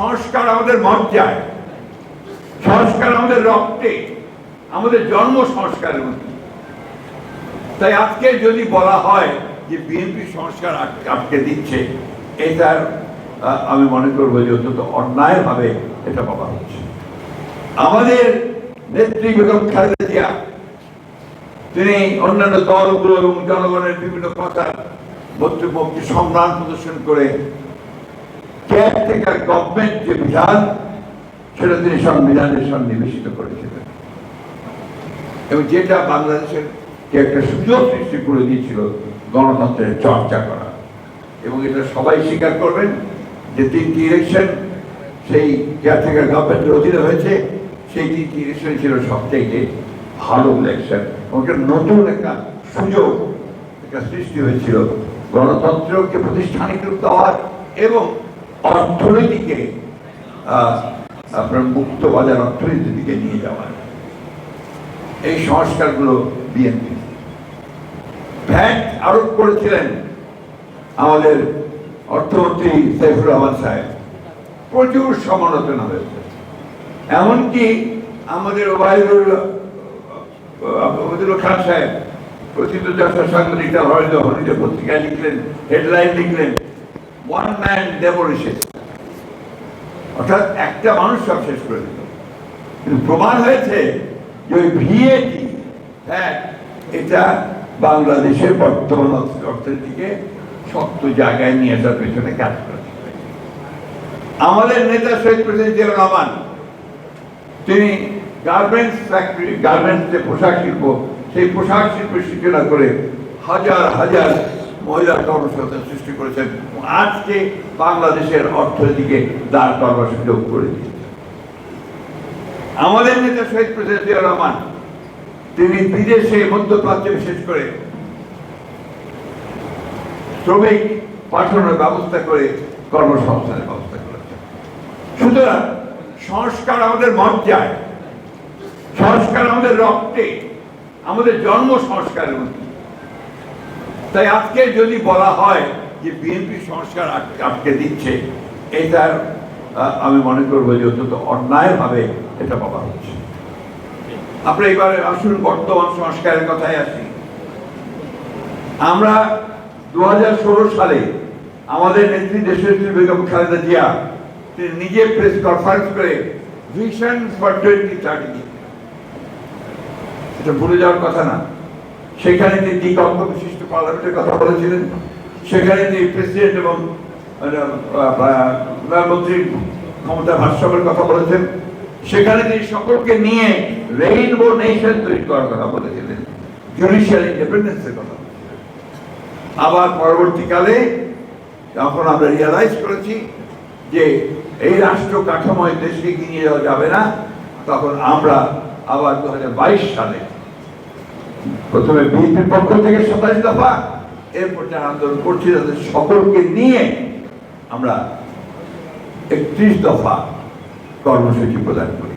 সংস্কার আমাদের মজ্জায়, সংস্কার আমাদের রক্তে, আমাদের জন্ম সংস্কারের মধ্যে। তাই আজকে যদি বলা হয় যে বিএনপি সংস্কার আটকে দিচ্ছে, এটার আমি মনে করবো যে অত্যন্ত অন্যায়ভাবে এটা বলা হচ্ছে। আমাদের নেত্রী বেগম খালেদা জিয়া তিনি অন্যান্য দলগুলো এবং জনগণের বিভিন্ন কথার বক্তব্যকে সম্মান প্রদর্শন করে কেয়ারটেকার গভর্নমেন্ট যে বিধান সেটা তিনি সংবিধানের সন্নিবেশিত করেছিলেন এবং যেটা বাংলাদেশের একটা সুযোগ সৃষ্টি করে দিয়েছিল গণতন্ত্রের চর্চা করা। এবং এটা সবাই স্বীকার করবেন যে 3টি ইলেকশন সেই কেয়ারটেকার গভর্নমেন্টের অধীনে হয়েছে, সেই 3টি ইলেকশন ছিল সবচেয়ে ভালো ইলেকশন। ওটা নতুন একটা সুযোগ একটা সৃষ্টি হয়েছিল গণতন্ত্রকে প্রাতিষ্ঠানিক রূপ দেওয়ার এবং অর্থনীতিকে আপনার মুক্ত বাজার অর্থনীতির দিকে নিয়ে যাওয়ার। এই সংস্কারগুলো বিএনপি ভ্যাট আরোপ করেছিলেন আমাদের অর্থমন্ত্রী সাইফুর রহমান সাহেব, প্রচুর সমালোচনা হয়েছে। এমনকি আমাদের ওবায়দুল খান সাহেব প্রথিত সাংবাদিক পত্রিকায় লিখলেন, হেডলাইন লিখলেন, ওয়ান ম্যান ডেমোলিশন, অর্থাৎ একটা মানুষ সব শেষ করে দিল। কিন্তু প্রমাণ হয়েছে যে ওই ভিএটি এটা বাংলাদেশের বর্তমান অর্থনীতিকে শক্ত জায়গায় নিয়ে আসার পেছনে কাজ করেছে। আমাদের নেতা শহীদ প্রেসিডেন্ট জিয়াউর রহমান তিনি গার্মেন্টস ফ্যাক্টরি, গার্মেন্টস যে পোশাক শিল্প, সেই পোশাক শিল্পের সূচনা করে হাজার হাজার মহিলা কর্মসংস্থান সৃষ্টি করেছেন। আজকে বাংলাদেশের অর্থনীতিকে দাঁড় করার সুযোগ করে দিয়েছে। আমাদের নেতা শহীদ প্রেসিডেন্ট জিয়াউর রহমান তিনি বিদেশে, মধ্যপ্রাচ্যে বিশেষ করে শ্রমিক পাঠানোর ব্যবস্থা করে কর্মসংস্থানের ব্যবস্থা করেছেন। সুতরাং সংস্কার আমাদের মজ্জায়, সংস্কার আমাদের রক্তে, আমাদের জন্ম সংস্কারের মধ্যে। তাই আজকে যদি বলা হয় যে বিএনপি সংস্কার আটকে দিচ্ছে, এটার আমি মনে করবো যে অত্যন্ত অন্যায়ভাবে এটা বলা হচ্ছে। আমরা এবারে আসুন বর্তমান সংস্কারের কথায় আসি। আমরা 2016 সালে আমাদের নেত্রী দেশনেত্রী বেগম খালেদা জিয়া তিনি নিজে প্রেস কনফারেন্স করে ভিশন ফর 2030, এটা ভুলে যাওয়ার কথা না। সেখানে তিনি দ্বিকক্ষ বিশিষ্ট পার্লামেন্টের কথা বলেছিলেন, সেখানে তিনি প্রেসিডেন্ট এবং প্রধানমন্ত্রী ক্ষমতা ভারসাম্যের কথা বলেছেন, সেখানে তিনি সকলকে নিয়ে রেইনবো নেশন তৈরি করার কথা বলেছিলেন, জুডিশিয়াল ইন্ডিপেন্ডেন্সের কথা বলেছিলেন। আবার পরবর্তীকালে যখন আমরা রিয়ালাইজ করেছি যে এই রাষ্ট্র কাঠামোয় দেশকে এগিয়ে নিয়ে যাওয়া যাবে না, তখন আমরা আবার 2022 সালে প্রথমে বিএনপির পক্ষ থেকে 27 দফা, এরপর যারা আন্দোলন করছি তাদের সকলকে নিয়ে আমরা 31 দফা কর্মসূচি প্রদান করি।